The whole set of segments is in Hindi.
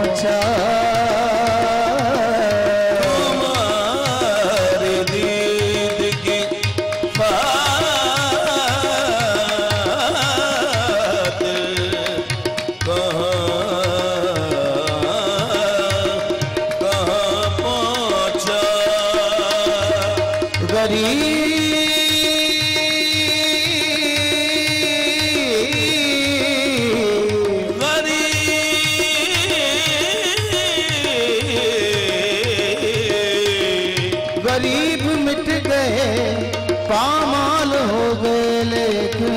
पहुंचा। तुम्हारे दीद की बात कहाँ पहुंचा। गरीब मिट गए पामाल हो गए, लेकिन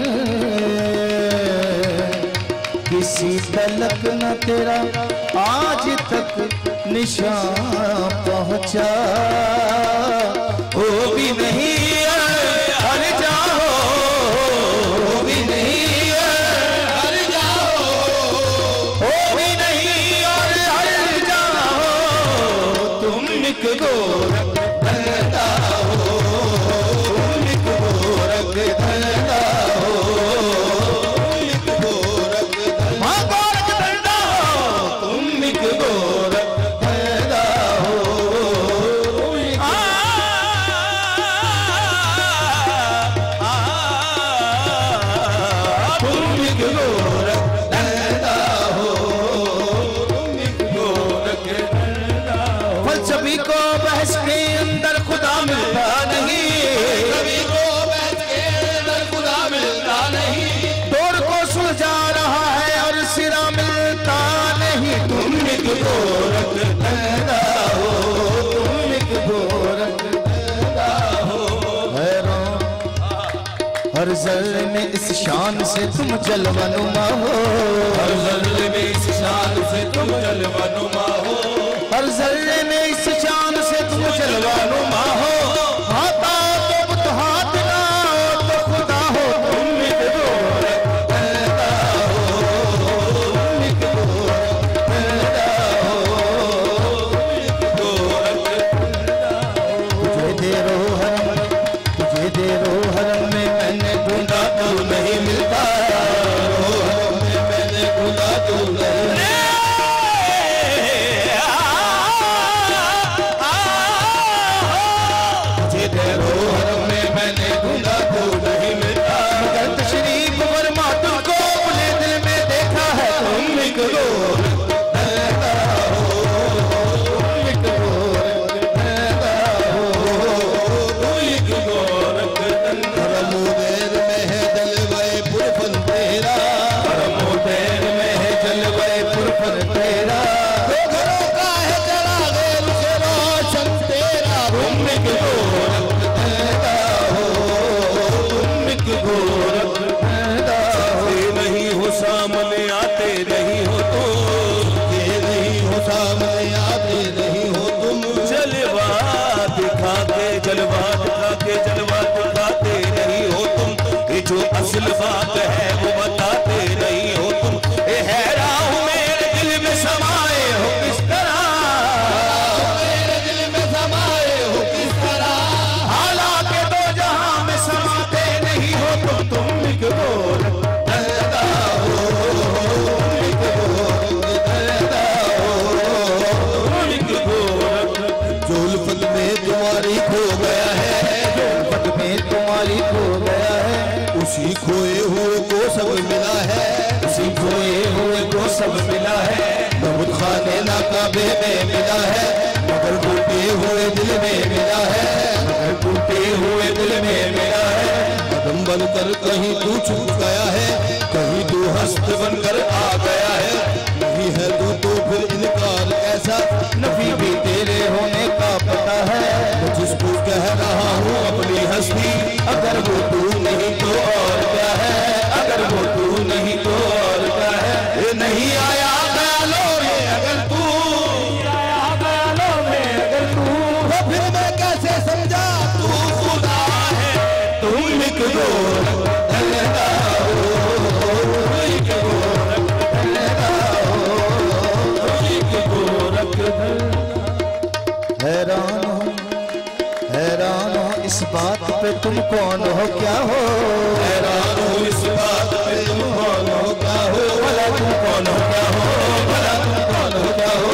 किसी तलक न तेरा आज तक निशान पहुंचा। वो भी नहीं हर जाओ, वो भी नहीं हर जाओ, वो भी नहीं और हर जाओ। तुम एक गोरख धरता हो, तुम एक गोरख धरता हो, एक गोरख मां गोरख धरता हो, तुम एक गोरख धरता हो। तुम एक गोरख धरता हो, तुम एक गोरख धरता हो। फलसफी को बहस के अंदर खुदा मिलता नहीं, कभी को बहस के अंदर खुदा मिलता नहीं। तोड़ को सुलझा रहा है और सिरा मिलता नहीं। तुम एक गोरख धरता हो, तुम एक गोरख धरता हो। हैरान हर जर्रे में इस शान से तुम जलवानुमा हो, हर जर्रे में इस शान से तुम जलवानुमा हो, हर जर्रे में इस शान से तुम जलवानुमा हो। हाथ तो बुत हाथ ना हो तो खुदा हो। तुम एक गोरख धरता हो, तुम एक गोरख धरता हो, एक गोरख धरता हो। तुझे देरो हरम, तुझे देरो हरम में मैंने ढूंढा तू नहीं मिलता। हरम में मैंने ढूंढा तू नहीं मिलता। हरम में मैंने ढूंढा तो नहीं मिलता। मगर तशरीफ वर्मा तुमको अपने दिल में देखा है। तुम एक गोरख धरता हो, तुम एक गोरख धरता हो, तुम एक गोरख धरता। हरमोदेर में है जलवाए पुरफन तेरा, हरमोदेर में है जलवाए पुरफन तेरा। दो घरों का है चरागे उसे रोशन तेरा। तुम एक गोरख गोरख धरता हो। ये नहीं हो सामने आते नहीं हो तुम, ये नहीं हो सामने आते नहीं हो तुम। जलवा दिखा के जलवा दिखा के जलवा दिखाते नहीं हो तुम। ये जो असल बात है वो बताते नहीं हो तुम। ये हैरान मेरे दिल में समाए हो किस तरह, मेरे दिल में समाए हो किस तरह। हालांकि दो जहां में समाते नहीं हो तुम। तुम एक गोरख धरता हो, तुम एक गोरख धरता हो, तुम एक गोरख। जो उल्फत में तुम्हारी खो गया है, जो उल्फत में तुम्हारी खो गया है, उसी खोए हुए को सब मिला है, उसी खोए हुए को सब मिला है। बहुत खाने नाकाबे में मिला है, मगर टूटे हुए दिल में मिला है, मगर टूटे हुए दिल में मिला है। कदम बनकर कहीं तू छूट गया है, कहीं तू हस्त बनकर आ गया है। नहीं है तू तो फिर इनकार कैसा, नबी भी तेरे होने का पता है। मैं जिसको कह रहा हूँ अपनी हस्ती, अगर वो तू नहीं तो और क्या है, अगर वो तू नहीं तो और क्या है। ये नहीं आया ख्यालों में अगर तू, आया ख्यालों में अगर तू, तो फिर मैं कैसे समझा तू खुदा है। तुम एक गोरख धरता हो, एक गोरख धरता हो, एक गोरख धरता। हैरान हो इस बात पे तुम कौन हो क्या हो, हैरान हो इस बात पे तुम कौन हो क्या हो। भला तुम कौन हो क्या हो, भला तुम कौन हो क्या हो।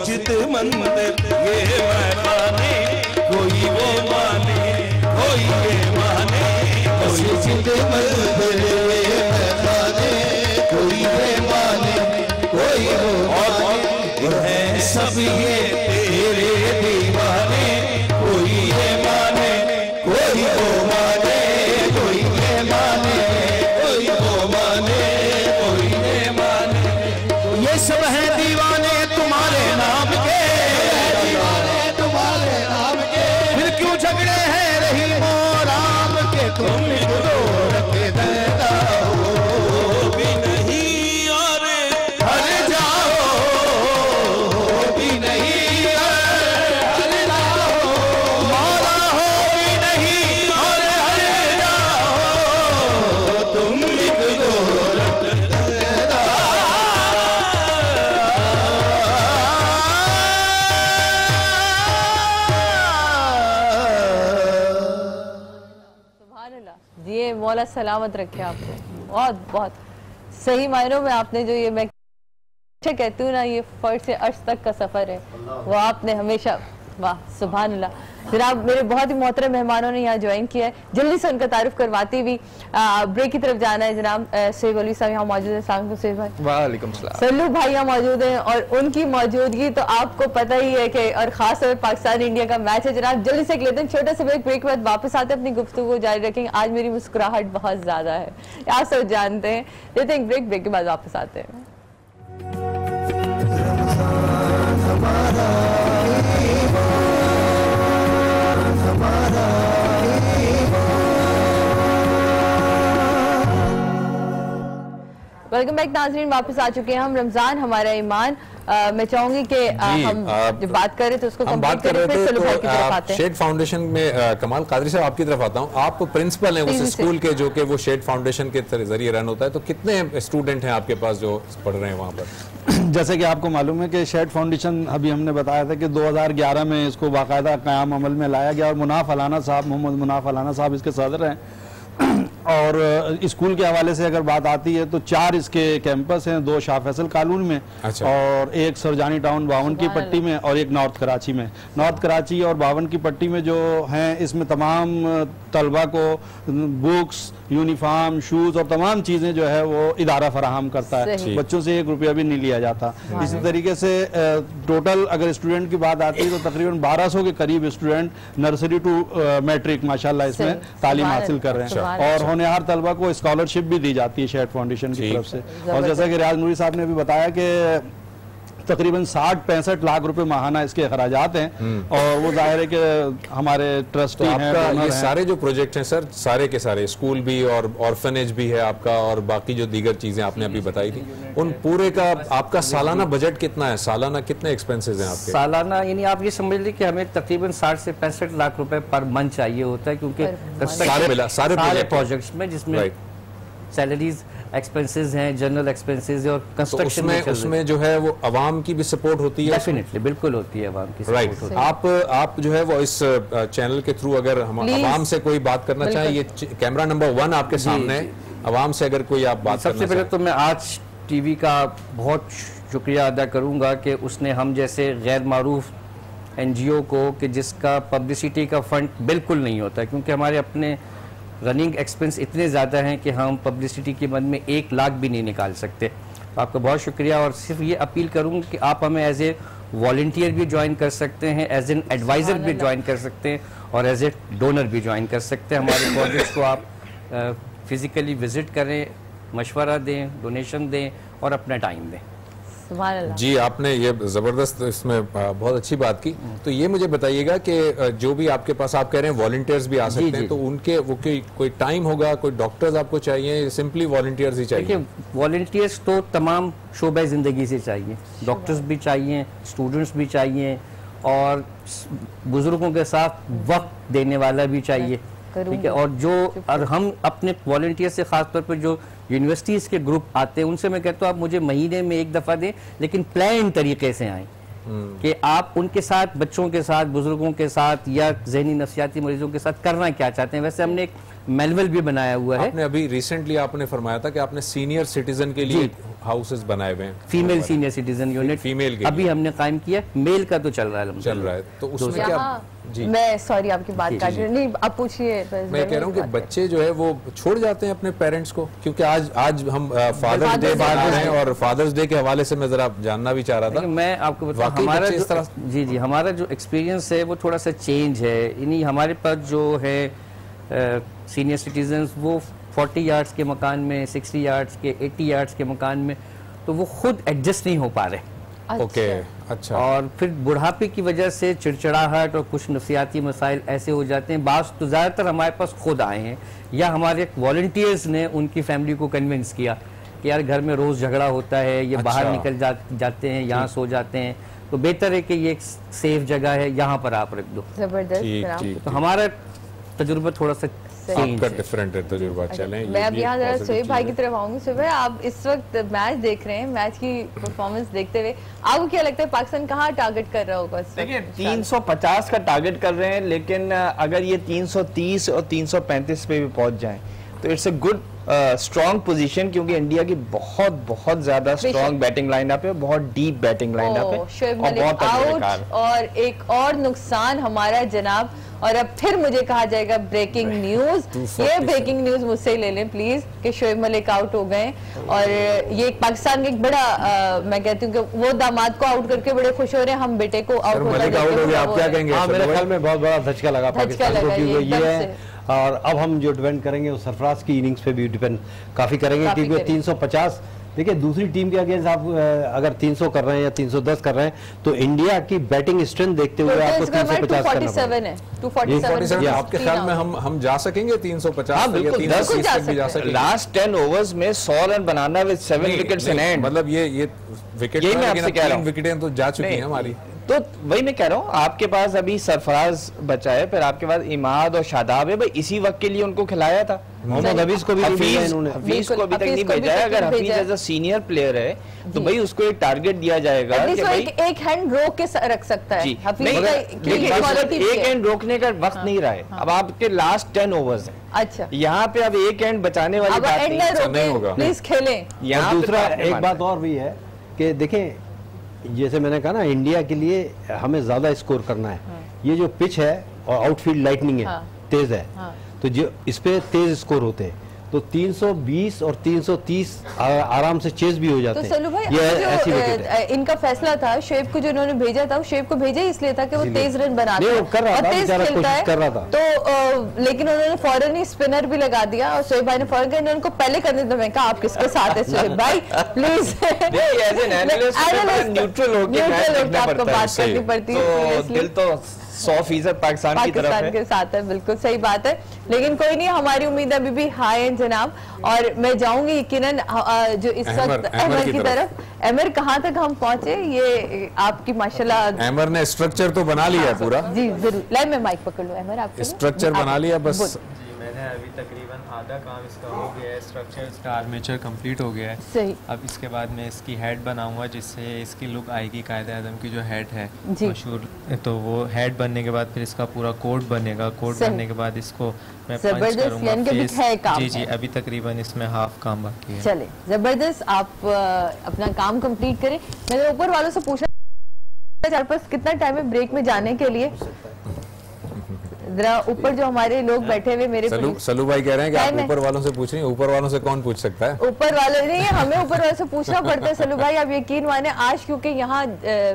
मस्जिद मंदिर ये मैं माने, कोई वो माने, कोई ये माने, मस्जिद मंदिर ये मैं माने, कोई ये माने, कोई वो माने, है सब ये तेरे दीवाने, कोई ये माने, कोई वो माने, कोई ये माने, कोई वो माने, कोई ये माने। ये सब है दीवाने तुम्हारे नाम के, दीवाने तुम्हारे नाम के, फिर क्यों झगड़े हैं रहीम और राम के, तुम दो रखे देता हो भी नहीं और हर जाओ भी नहीं हर जाओ, मौला हो भी नहीं और हर जाओ, तुम लिख दो रखे देता सुभान अल्लाह। ये मौला सलामत रखे आपको। बहुत बहुत सही मायनों में आपने जो ये मैं कहती हूँ ना, ये फर्ज से अर्श तक का सफर है, वो आपने हमेशा, वाह सुभान अल्लाह। जनाब मेरे बहुत ही मोहतरम मेहमानों ने यहाँ ज्वाइन किया है, जल्दी से उनका तारुफ करवाती हुई ब्रेक की तरफ जाना है। जनाब सैफ अली साहब यहाँ मौजूद है। सैफ भाई, वालेकुम सलाम। सल्लू भाई यहाँ मौजूद हैं, और उनकी मौजूदगी तो आपको पता ही है कि, और खास तौर पर पाकिस्तान इंडिया का मैच है। जनाब जल्दी से लेते हैं छोटा सा ब्रेक के बाद वापस आते हैं, अपनी गुफ्तगू को जारी रखेंगे। आज मेरी मुस्कुराहट बहुत ज्यादा है, आप सब जानते हैं। लेते हैं ब्रेक के बाद वापस आते हैं। वेलकम बैक नाज़रीन, वापस आ चुके हैं हम। रमजान हमारा ईमान। मैं चाहूंगी कि हम जब बात करें तो उसको हम बात कर रहे थे तो शेड फाउंडेशन में कमाल कादरी साहब आपकी तरफ आता हूँ। आप प्रिंसिपल हैं उस स्कूल के जो कि वो शेड फाउंडेशन के जरिए रन होता है, तो कितने स्टूडेंट हैं आपके पास जो पढ़ रहे हैं वहाँ पर? जैसे कि आपको मालूम है कि शेड फाउंडेशन अभी हमने बताया था कि 2011 में इसको बाकायदा क़याम अमल में लाया गया, और मुनाफ अलाना साहब, मोहम्मद मुनाफ अलाना साहब इसके सदर हैं। और स्कूल के हवाले से अगर बात आती है तो 4 इसके कैंपस हैं, 2 शाह फैसल कॉलोनी में, अच्छा। और एक सरजानी टाउन बावन की पट्टी में, और एक नॉर्थ कराची में। नॉर्थ कराची और बावन की पट्टी में जो हैं, इसमें तमाम तलबा को बुक्स, यूनिफॉर्म, शूज़ और तमाम चीज़ें जो है वो इदारा फराहम करता है। बच्चों से 1 रुपया भी नहीं लिया जाता। इसी तरीके से टोटल अगर स्टूडेंट की बात आती है तो तकरीबन 1200 के करीब स्टूडेंट नर्सरी टू मैट्रिक माशाल्लाह इसमें तालीम हासिल कर रहे हैं, और होनहार तलबा को स्कॉलरशिप भी दी जाती है शेड फाउंडेशन की तरफ से। और जैसा कि रियाज नूरी साहब ने भी बताया कि तकरीबन 60-65 लाख रुपए माहाना इसके अखराजात हैं, और वो जाहिर है कि हमारे ट्रस्टी हैं। ये सारे जो प्रोजेक्ट हैं सर, सारे के सारे स्कूल भी और ऑर्फनेज भी है आपका, और बाकी जो दीगर चीजें आपने अभी बताई थी, उन पूरे का आपका सालाना बजट कितना है? सालाना कितने एक्सपेंसेस हैं आपके? सालाना यानी आप ये समझ लीजिए कि हमें तकरीबन 60 से 65 लाख रुपए पर मंथ चाहिए होता है, क्योंकि सारे प्रोजेक्ट्स में जिसमें सैलरीज एक्सपेंसेस हैं, जनरल एक्सपेंसेस और कंस्ट्रक्शन तो उसमें जो है वो अवाम की भी सपोर्ट होती है? डेफिनेटली, बिल्कुल होती है अवाम की राइट। आप जो है वो इस चैनल के थ्रू अगर हम अवाम से कोई बात करना चाहें, ये कैमरा नंबर 1 आपके सामने है, अवाम से अगर कोई आप बात सबसे पहले तो मैं आज टीवी का बहुत शुक्रिया अदा करूंगा कि उसने हम जैसे गैर मारूफ NGO को, कि जिसका पब्लिसिटी का फंड बिल्कुल नहीं होता, क्योंकि हमारे अपने रनिंग एक्सपेंस इतने ज़्यादा हैं कि हम पब्लिसिटी के मद में 1 लाख भी नहीं निकाल सकते। तो आपका बहुत शुक्रिया, और सिर्फ ये अपील करूँगा कि आप हमें एज ए वॉलंटियर भी ज्वाइन कर सकते हैं, एज एन एडवाइज़र भी ज्वाइन कर सकते हैं, और एज ए डोनर भी ज्वाइन कर सकते हैं। हमारे प्रोजेक्ट्स को आप फिज़िकली विज़िट करें, मशवरा दें, डोनेशन दें और अपना टाइम दें। जी, आपने ये ज़बरदस्त इसमें बहुत अच्छी बात की। तो ये मुझे बताइएगा कि जो भी आपके पास आप कह रहे हैं वॉलंटियर्स भी आ सकते हैं, तो उनके वो कोई टाइम होगा, कोई डॉक्टर्स आपको चाहिए, सिंपली वॉलंटियर्स ही चाहिए? देखिए, वॉलंटियर्स तो तमाम शोबे ज़िंदगी से चाहिए, डॉक्टर्स भी चाहिए, स्टूडेंट्स भी चाहिए, और बुजुर्गों के साथ वक्त देने वाला भी चाहिए, ठीक है। और हम अपने वॉलंटियर से खास तौर पर जो यूनिवर्सिटीज़ के ग्रुप आते हैं, उनसे मैं कहता हूँ आप मुझे महीने में 1 दफ़ा दें, लेकिन प्लान तरीके से आएँ, कि आप उनके साथ, बच्चों के साथ, बुजुर्गों के साथ या जहनी नफ्सियाती मरीजों के साथ करना क्या चाहते हैं। वैसे हमने एक मैनुअल भी बनाया हुआ है। आपने अभी रिसेंटली आपने फरमाया था कि आपने सीनियर सिटीजन के लिए हाउसेस बनाए हुए हैं female senior citizen unit female के अभी हमने कायम किया, मेल का तो चल रहा है चल रहा है। तो उसमें क्या जी मैं सॉरी आपकी बात काट रही हूँ, नहीं आप पूछिए। मैं कह रहा हूँ कि बच्चे जो है वो छोड़ जाते हैं अपने पेरेंट्स को, क्योंकि आज हम फादर्स डे मना रहे हैं और फादर्स डे के हवाले से मैं जरा जानना भी चाह रहा था। मैं आपको बताऊं हमारा जी हमारा जो एक्सपीरियंस है वो थोड़ा सा चेंज है। इन्हीं हमारे पास जो है सीनियर सिटीजन्स वो 40 यार्ड्स के मकान में, 60 यार्ड्स के, 80 यार्ड्स के मकान में, तो वो खुद एडजस्ट नहीं हो पा रहे। ओके, अच्छा। और फिर बुढ़ापे की वजह से चिड़चिड़ाहट और कुछ नफसियाती मसाइल ऐसे हो जाते हैं। बास तो ज़्यादातर हमारे पास खुद आए हैं या हमारे वॉलंटियर्स ने उनकी फैमिली को कन्विंस किया कि यार घर में रोज़ झगड़ा होता है, ये बाहर निकल जाते हैं, यहाँ सो जाते हैं, तो बेहतर है कि ये एक सेफ जगह है, यहाँ पर आप रख दो। जबरदस्त। तो हमारा तजुर्बा थोड़ा सा आपका डिफरेंट है तजुर्बा। चलें, मैं अब यहाँ जरा शोएब भाई की तरफ आऊंगी। शोएब भाई, आप इस वक्त मैच देख रहे हैं, मैच की परफॉर्मेंस देखते हुए आपको क्या लगता है पाकिस्तान कहाँ टारगेट कर रहा होगा? देखिए 350 का टारगेट कर रहे हैं, लेकिन अगर ये 330 और 335 पे भी पहुंच जाएं तो it's a good strong position, क्योंकि इंडिया की बहुत ज्यादा स्ट्रॉन्ग बैटिंग लाइनअप है, बहुत डीप बैटिंग लाइनअप है शोएब मलिक आउट और एक और नुकसान हमारा जनाब। और अब फिर मुझे कहा जाएगा ब्रेकिंग न्यूज, ये ब्रेकिंग न्यूज मुझसे ही ले लें प्लीज कि शोएब मलिक आउट हो गए। और ये पाकिस्तान का एक बड़ा मैं कहती हूँ कि वो दामाद को आउट करके बड़े खुश हो रहे हैं, हम बेटे को आउट हो गए। आप क्या कहेंगे? मेरे ख्याल में बहुत बड़ा धचका लगा पाकिस्तान को, क्योंकि ये है। और अब हम जो डिपेंड करेंगे वो सरफराज की इनिंग्स पे भी डिपेंड काफी करेंगे, क्योंकि 350 देखिए दूसरी टीम के अगेंस्ट आप अगर 300 कर रहे हैं या 310 कर रहे हैं तो इंडिया की बैटिंग स्ट्रेंथ देखते हुए आपको 350 करना है। 247 आपके ख्याल में हम जा सकेंगे 350? हाँ बिल्कुल, 10 लास्ट 10 ओवर्स में 100 run banana with 7 wickets in hand. मतलब ये विकेट, यही मैं आपसे कह रहा हूं, विकेटें तो जा चुकी हैं हमारी। तो वही मैं कह रहा हूँ, आपके पास अभी सरफराज बचा है, फिर आपके पास इमाद और शादाब है, भाई इसी वक्त के लिए उनको खिलाया था। मोहम्मद हफीज को भी हफीज को अभी तक नहीं भेजा है। अगर Hafeez as a senior player है तो भाई उसको एक टारगेट दिया जाएगा कि भाई एक हैंड रोक के रख सकता है। एक हैंड रोकने का वक्त नहीं रहा है। अब आपके लास्ट 10 ओवर्स हैं, अच्छा यहाँ पे अब एक हैंड बचाने वाली बात नहीं होगा, प्लीज खेलें। यहाँ दूसरा एक बात और भी है कि देखें, जैसे मैंने कहा ना, इंडिया के लिए हमें ज्यादा स्कोर करना है। ये जो पिच है और आउटफील्ड लाइटनिंग है, तेज है, तो जो इस पे तेज स्कोर होते हैं, तो 320 और 330 आराम से चेज भी हो जाते हैं। तो सलू भाई, जो इनका फैसला था शोएब को जो इन्होंने भेजा था, शोएब को भेजा इसलिए था कि वो तेज रन बनाता है और तेज खेलता है, तो लेकिन उन्होंने फौरन ही स्पिनर भी लगा दिया और शोएब भाई ने फौरन कहा इनको पहले करने दो। मैं कहा आप किसके साथ है शोएब भाई, प्लीज न्यूट्रल होकर आपको बात करनी पड़ती है। दिल तो 100% पाकिस्तान की तरफ है, के साथ है, बिल्कुल सही बात है। लेकिन कोई नहीं, हमारी उम्मीद अभी भी हाई है जनाब। और मैं जाऊंगी यकीनन जो इस वक्त अहमर की तरफ। अहमर कहाँ तक हम पहुंचे, ये आपकी माशाल्लाह अहमर ने स्ट्रक्चर तो बना लिया है पूरा। जी जरूर, लाइव में माइक पकड़ लो अहमर, आप स्ट्रक्चर बना लिया बस। मैंने अभी तकरीबन आधा काम इसका हो गया है, स्ट्रक्चर इसका आर्मेचर कंप्लीट हो गया है। सही। अब इसके बाद मैं इसकी हेड बनाऊंगा, जिससे इसकी लुक आएगी कायदे आज़म की जो हेड है मशहूर, तो वो हेड बनने के बाद फिर इसका पूरा कोड बनेगा। कोड बनने के बाद इसको मैं पंच करूंगा। जी जी, अभी तकरीबन इसमें हाफ काम बाकी है। चले जबरदस्त, आप अपना काम कंप्लीट करें। मैंने ऊपर वालों से पूछना चार पास कितना टाइम है ब्रेक में जाने के लिए? जरा ऊपर जो हमारे लोग बैठे हुए मेरे सलू भाई कह रहे हैं कि आप ऊपर वालों से पूछ रही हैं। ऊपर वालों से कौन पूछ सकता है? ऊपर वाले नहीं, हमें ऊपर वालों से पूछना पड़ता है सलू भाई। आप यकीन माने आज क्योंकि यहाँ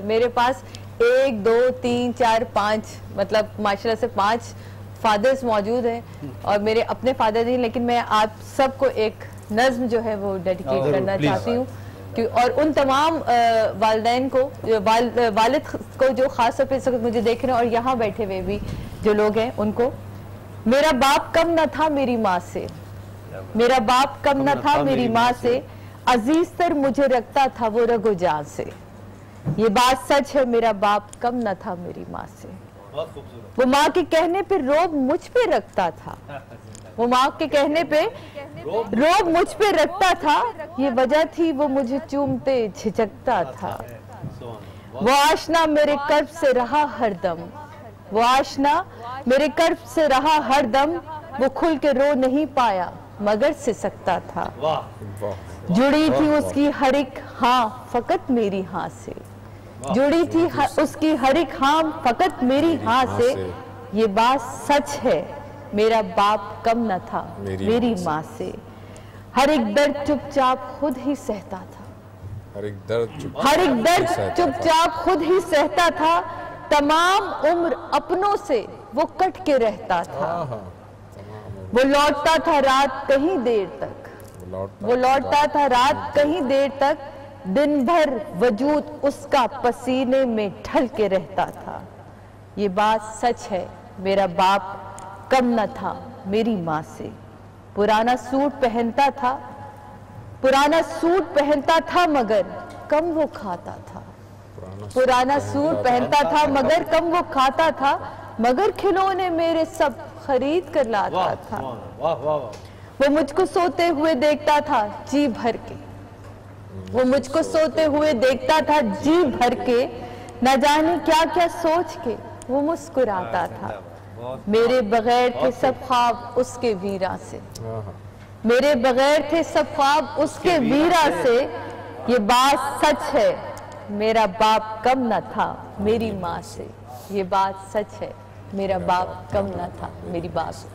मेरे पास 1 2 3 4 5 मतलब माशाल्लाह से 5 फादर्स मौजूद हैं और मेरे अपने फादर नहीं, लेकिन मैं आप सबको एक नज्म जो है वो डेडिकेट करना चाहती हूँ। और उन तमाम वालिदैन को, वालिद को जो खास तौर पे इस वक्त मुझे देख रहे हैं और यहाँ बैठे हुए भी जो लोग हैं उनको, मेरा बाप कम न था मेरी माँ से, मेरा बाप कम न था मेरी माँ से, अजीज तर मुझे रखता था वो रगो जान से। ये बात सच है, मेरा बाप कम न था मेरी माँ से। वो माँ के कहने पे रोब मुझ पे रखता था, वो माँ के कहने पे रोब मुझ पे रखता था, ये वजह थी वो मुझे चूमते झिझकता था। वो आशना मेरे कर्ब से रहा हरदम, वो आशना मेरे कर्ब से रहा हरदम, वो खुल के रो नहीं पाया, मगर सिसकता था। वाह जुड़ी थी उसकी हर एक हाँ फकत मेरी हाँ से, जुड़ी थी उसकी हर एक हाँ फकत मेरी हाँ से। ये बात सच है मेरा बाप कम न था मेरी माँ से। हर एक दर्द चुपचाप खुद ही सहता था, हर एक दर्द चुपचाप खुद ही सहता था। तमाम उम्र अपनों से वो कट के रहता था। वो लौटता था रात कहीं देर तक, वो लौटता था रात कहीं देर तक। दिन भर वजूद उसका पसीने में ढल के रहता था। ये बात सच है मेरा बाप कम न था मेरी माँ से। पुराना सूट पहनता था मगर कम वो खाता था। पुराना सूट पहनता था मगर कम वो खाता था। मगर खिलौने मेरे सब खरीद कर लाता था। वो मुझको सोते हुए देखता था जी भर के, वो मुझको सोते हुए देखता था जी भर के। न जाने क्या क्या सोच के वो मुस्कुराता था। मेरे बगैर थे सब ख्वाब उसके वीरा से, मेरे बगैर थे सब ख्वाब उसके वीरा से। ये बात सच है मेरा बाप कम न था मेरी माँ से। ये बात सच है मेरा बाप कम न था मेरी बाप से।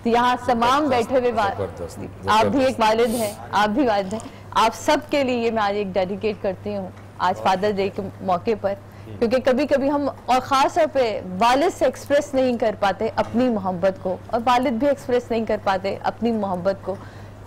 तो यहाँ तमाम बैठे हुए आप भी एक वालिद हैं, आप भी वालिद हैं। आप सब के लिए मैं आज एक डेडिकेट करती हूँ आज फादर डे के मौके पर, क्योंकि कभी कभी हम और ख़ास तौर पे वालिद से एक्सप्रेस नहीं कर पाते अपनी मोहब्बत को, और वालिद भी एक्सप्रेस नहीं कर पाते अपनी मोहब्बत को।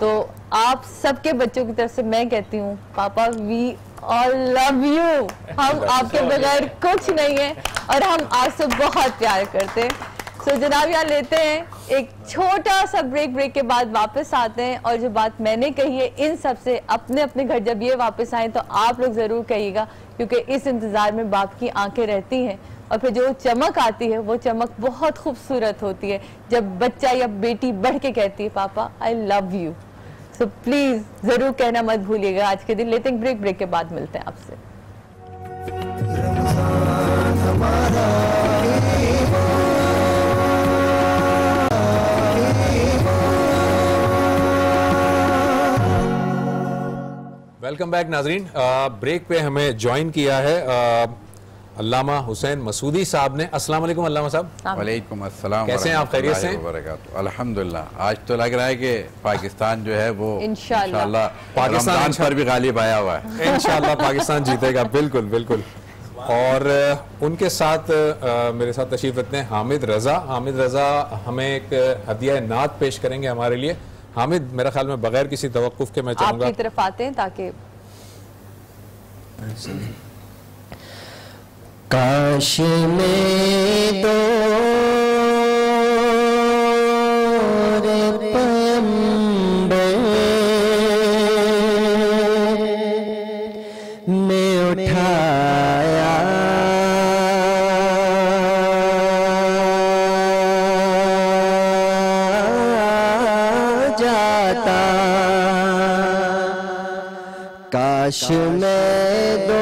तो आप सबके बच्चों की तरफ से मैं कहती हूँ पापा वी ऑल लव यू। हम आपके बगैर कुछ नहीं है और हम आपसे बहुत प्यार करते हैं। तो जनाब यहाँ लेते हैं एक छोटा सा ब्रेक के बाद वापस आते हैं। और जो बात मैंने कही है इन सब से अपने अपने घर जब ये वापस आए तो आप लोग ज़रूर कहिएगा, क्योंकि इस इंतज़ार में बाप की आंखें रहती हैं। और फिर जो चमक आती है वो चमक बहुत खूबसूरत होती है जब बच्चा या बेटी बढ़ के कहती है पापा I love you. So please ज़रूर कहना मत भूलिएगा आज के दिन। लेते हैं ब्रेक के बाद मिलते हैं आपसे। वेलकम बैक नाजरीन। ब्रेक पे हमें ज्वाइन किया है अल्लामा हुसैन मसूदी साहब ने। अस्सलाम वालेकुम अल्लामा साहब। वालेकुम अस्सलाम। कैसे हैं आप, खैरियत से? अल्हम्दुलिल्लाह। आज तो लग रहा है कि पाकिस्तान जो है वो इंशाअल्लाह पाकिस्तान पर भी गालिब आया हुआ है। इंशाअल्लाह पाकिस्तान जीतेगा। बिल्कुल बिल्कुल। और उनके साथ मेरे साथ तशरीफ रखते हैं हामिद रजा। हामिद रजा हमें एक हदिया नात पेश करेंगे हमारे लिए। हामिद मेरा ख्याल में बगैर किसी तवक्कुफ के मैं चाहूंगा आपकी तरफ आते हैं ताकि काश में दो में उठाया जाता। काश में दो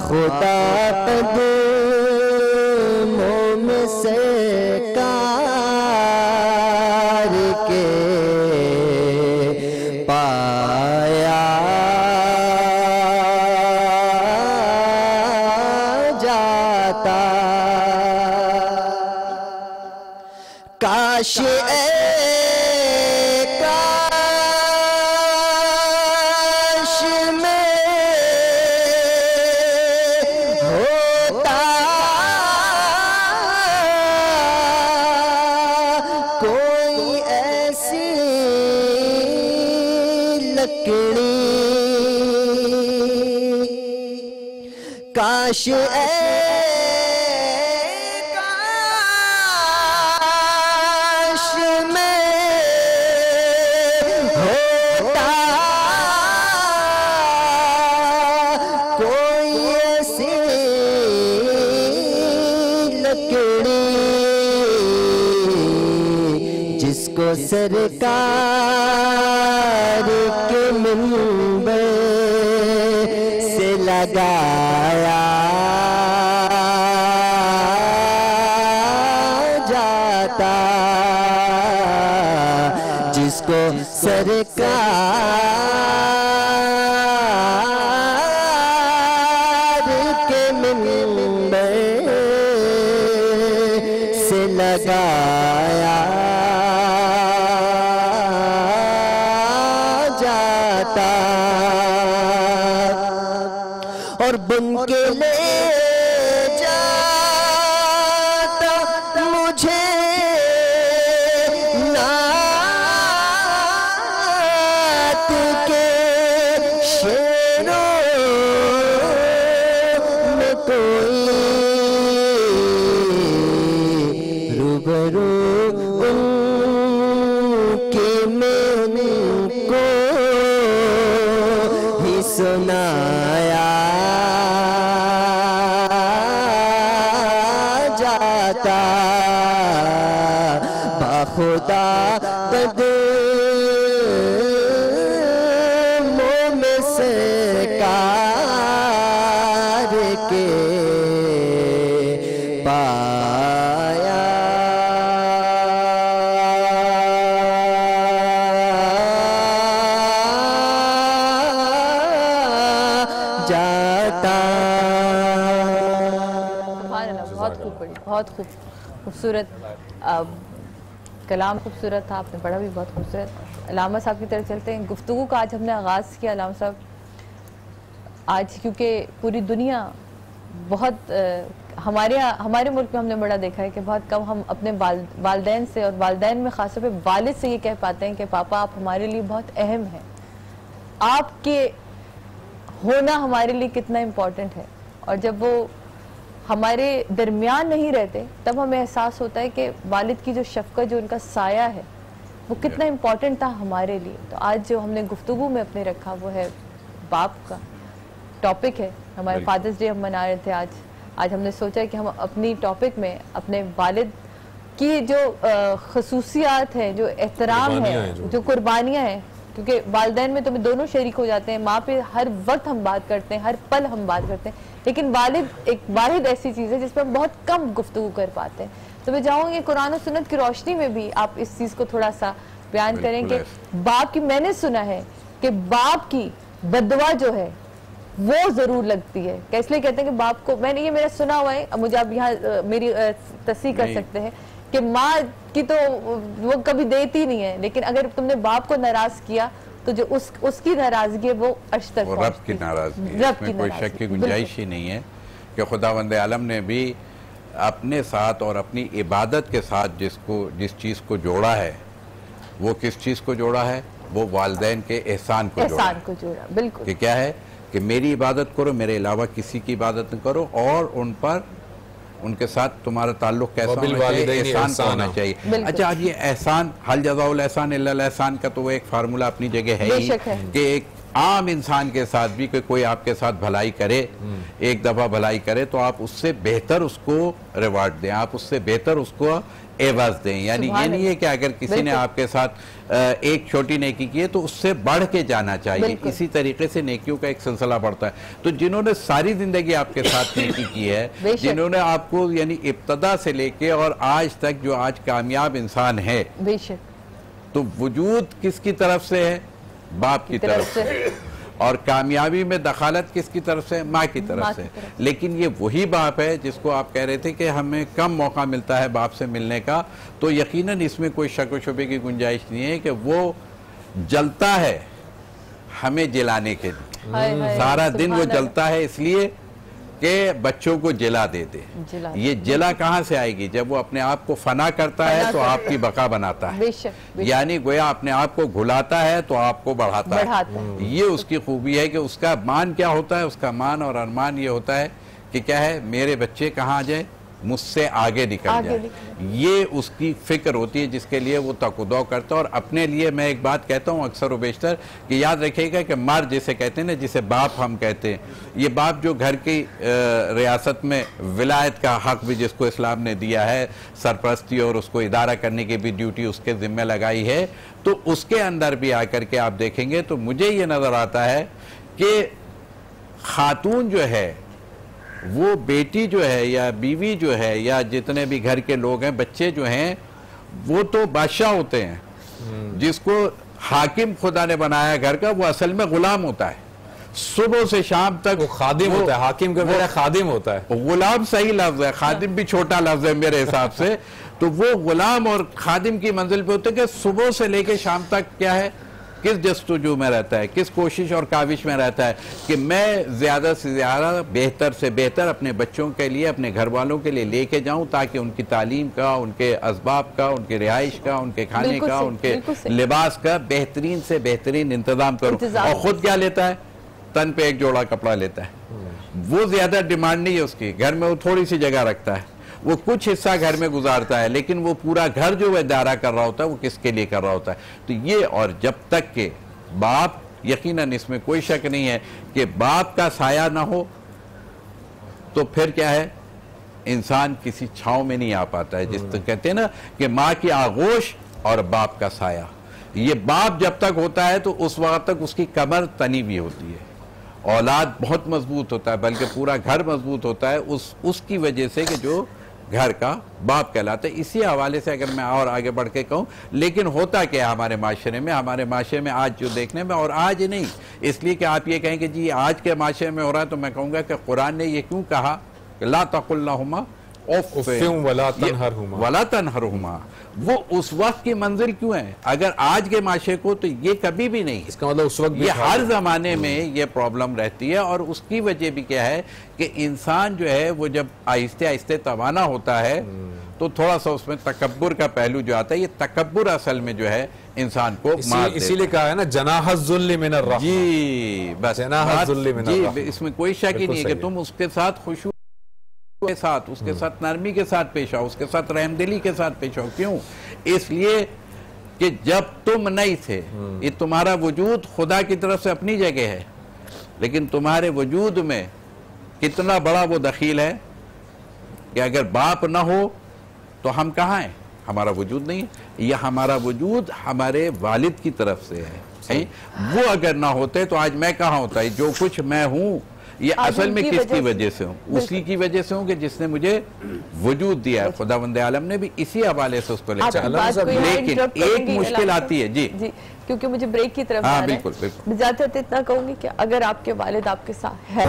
खुदा कदमों में से कार के पाया जाता। काश काश काश में होता कोई ऐसी लकड़ी जिसको सरकार के मिंबर से लगाया जाता, जिसको सरकार के मिंबर से लगाया जाता और बुन के ले जाता मुझे नात के शेरों में कोई रूबरू उनके को ही सुनाया जाता, बाखुदा कदमों में सरकार के पाया जाता। बहुत खूब पढ़ी, बहुत खूबसूरत कलाम खूबसूरत था, आपने पढ़ा भी बहुत खूबसूरत। अलामा साहब की तरफ चलते हैं। गुफ्तगू का आज हमने आगाज़ किया अलामा साहब, आज क्योंकि पूरी दुनिया बहुत हमारे मुल्क में हमने बड़ा देखा है कि बहुत कम हम अपने वालदैन से, और वालदैन में ख़ास तौर पे वालिद से ये कह पाते हैं कि पापा आप हमारे लिए बहुत अहम हैं, आपके होना हमारे लिए कितना इम्पोर्टेंट है। और जब वो हमारे दरमियान नहीं रहते तब हमें एहसास होता है कि वालिद की जो शफ़क़त, जो उनका साया है, वो कितना इम्पोर्टेंट था हमारे लिए। तो आज जो हमने गुफ्तगू में अपने रखा वो है बाप का टॉपिक है। हमारे फादर्स डे हम मना रहे थे आज हमने सोचा कि हम अपनी टॉपिक में अपने वालिद की जो खसूसियात हैं, जो एहतराम है, जो कुर्बानियाँ हैं, क्योंकि वालिदैन में तो हम दोनों शरीक हो जाते हैं, माँ पे हर वक्त हम बात करते हैं, हर पल हम बात करते हैं, लेकिन वालिद एक वाहिद ऐसी चीज़ है जिस पर हम बहुत कम गुफ्तगू कर पाते हैं। तो मैं चाहूँगी कुरान और सुन्नत की रोशनी में भी आप इस चीज़ को थोड़ा सा बयान करें कि बाप की, मैंने सुना है कि बाप की बददुआ जो है वो ज़रूर लगती है। क्या इसलिए कहते हैं कि बाप को, मैंने ये मेरा सुना हुआ है, अब मुझे आप यहाँ मेरी तस्दीक कर सकते हैं कि माँ की तो वो कभी देती नहीं है, लेकिन अगर तुमने बाप को नाराज किया तो जो उसकी नाराजगी है वो अर्श तक पहुंचती है। रब की नाराजगी, इसमें कोई शक की गुंजाइश ही नहीं है कि खुदावंद आलम ने भी अपने साथ और अपनी इबादत के साथ जिस चीज़ को जोड़ा है, वो किस चीज़ को जोड़ा है? वो वालिदैन के एहसान को जोड़ा। बिल्कुल कि क्या है कि मेरी इबादत करो, मेरे अलावा किसी की इबादत न करो, और उन पर उनके साथ तुम्हारा ताल्लुक कैसा होना चाहिए, एहसान का होना चाहिए। अच्छा, आज ये एहसान, हल जज़ाउल एहसान इल्लल एहसान का तो वो एक फार्मूला अपनी जगह है ही कि एक आम इंसान के साथ भी कोई आपके साथ भलाई करे, एक दफ़ा भलाई करे तो आप उससे बेहतर उसको रिवार्ड दें, आप उससे बेहतर उसको एवज दें। यानी ये नहीं है कि अगर किसी ने आपके साथ एक छोटी नेकी की है तो उससे बढ़ के जाना चाहिए। इसी तरीके से नेकियों का एक सिलसिला बढ़ता है। तो जिन्होंने सारी जिंदगी आपके साथ नेकी की है, जिन्होंने आपको यानी इब्तदा से लेके और आज तक जो आज कामयाब इंसान है, तो वजूद किसकी तरफ से है? बाप की तरफ से। और कामयाबी में दखालत किसकी तरफ से? माँ की तरफ से। लेकिन ये वही बाप है जिसको आप कह रहे थे कि हमें कम मौका मिलता है बाप से मिलने का, तो यकीनन इसमें कोई शक व शुबे की गुंजाइश नहीं है कि वो जलता है हमें जलाने के लिए। सारा दिन वो जलता है इसलिए कि बच्चों को जला दे दे। ये जला कहाँ से आएगी? जब वो अपने आप को फना करता है तो आपकी बका बनाता है, यानी गोया अपने आप को घुलाता है तो आपको बढ़ाता है। ये उसकी खूबी है कि उसका मान क्या होता है? उसका मान और अरमान ये होता है कि क्या है, मेरे बच्चे कहाँ आ जाए, मुझसे आगे निकल जाए, ये उसकी फिक्र होती है जिसके लिए वो तकुदौ करता है। और अपने लिए मैं एक बात कहता हूँ अक्सर व बेशतर कि याद रखिएगा कि मर्द जिसे कहते हैं ना, जिसे बाप हम कहते हैं, ये बाप जो घर की रियासत में विलायत का हक भी जिसको इस्लाम ने दिया है, सरपरस्ती और उसको इदारा करने की भी ड्यूटी उसके जिम्मे लगाई है, तो उसके अंदर भी आकर के आप देखेंगे तो मुझे ये नज़र आता है कि खातून जो है वो बेटी जो है या बीवी जो है या जितने भी घर के लोग हैं, बच्चे जो हैं, वो तो बादशाह होते हैं। जिसको हाकिम खुदा ने बनाया घर का, वो असल में गुलाम होता है। सुबह से शाम तक वो खादिम होता है। हाकिम का बेटा खादिम होता है। गुलाम सही लफ्ज है, खादिम भी छोटा लफ्ज है मेरे हिसाब से। तो वो गुलाम और खादिम की मंजिल पे होते कि सुबह से लेके शाम तक क्या है, किस जस्तुजू में रहता है, किस कोशिश और काविश में रहता है कि मैं ज़्यादा से ज़्यादा बेहतर से बेहतर अपने बच्चों के लिए, अपने घर वालों के लिए लेके जाऊं, ताकि उनकी तालीम का, उनके असबाब का, उनकी रिहाइश का, उनके खाने का, उनके लिबास का बेहतरीन से बेहतरीन इंतजाम करूं। और ख़ुद क्या लेता है, तन पे एक जोड़ा कपड़ा लेता है। वो ज़्यादा डिमांड नहीं है उसकी, घर में वो थोड़ी सी जगह रखता है, वो कुछ हिस्सा घर में गुजारता है, लेकिन वो पूरा घर जो वह दायरा कर रहा होता है वो किसके लिए कर रहा होता है। तो ये, और जब तक के बाप, यकीनन इसमें कोई शक नहीं है कि बाप का साया ना हो तो फिर क्या है, इंसान किसी छांव में नहीं आ पाता है। जिस तरह कहते हैं ना कि माँ की आगोश और बाप का साया, ये बाप जब तक होता है तो उस वक्त तक उसकी कमर तनी हुई होती है, औलाद बहुत मजबूत होता है, बल्कि पूरा घर मजबूत होता है उसकी वजह से कि जो घर का बाप कहलाता है। इसी हवाले से अगर मैं और आगे बढ़ के कहूँ, लेकिन होता क्या है हमारे माशरे में आज जो देखने में, और आज नहीं इसलिए कि आप ये कहें कि जी आज के माशरे में हो रहा है, तो मैं कहूँगा कि कुरान ने ये क्यों कहा कि ला तकुल लहुमा वला तनहरहुमा, वो उस वक्त की मंजिल क्यों है। अगर आज के माशरे को, तो ये कभी भी नहीं, इसका मतलब उस वक्त ये हर जमाने में ये प्रॉब्लम रहती है। और उसकी वजह भी क्या है कि इंसान जो है वो जब आहिस्ते आहिस्ते तवाना होता है तो थोड़ा सा उसमें तकब्बुर का पहलू जो आता है, ये तकब्बुर असल में जो है इंसान को इसीलिए कहा है ना जनाहज़ुल्ल मिनर रहमा। जी बस, जनाहज़ुल्ल मिनर रहमा, इसमें कोई शक ही नहीं है कि तुम उसके साथ खुशू के साथ, उसके साथ नरमी के साथ पेश आओ, उसके साथ रहमदिली के साथ पेश आओ। क्यों? इसलिए कि जब तुम नहीं थे, ये तुम्हारा वजूद खुदा की तरफ से अपनी जगह है, लेकिन तुम्हारे वजूद में कितना बड़ा वो दखील है कि अगर बाप ना हो तो हम कहाँ हैं, हमारा वजूद नहीं है। यह हमारा वजूद हमारे वालिद की तरफ से है। वो अगर ना होते तो आज मैं कहाँ होता है। जो कुछ मैं हूँ ये असल में किसकी वजह से हूँ, उसी की वजह से हूँ कि जिसने मुझे वजूद दिया है। खुदावंद आलम ने भी इसी हवाले से उसको ले चला। लेकिन एक मुश्किल आती है जी, क्योंकि मुझे ब्रेक की तरफ हाँ बिल्कुल बिल्कुल जाते इतना कहूंगी कि अगर आपके वालिद आपके साथ है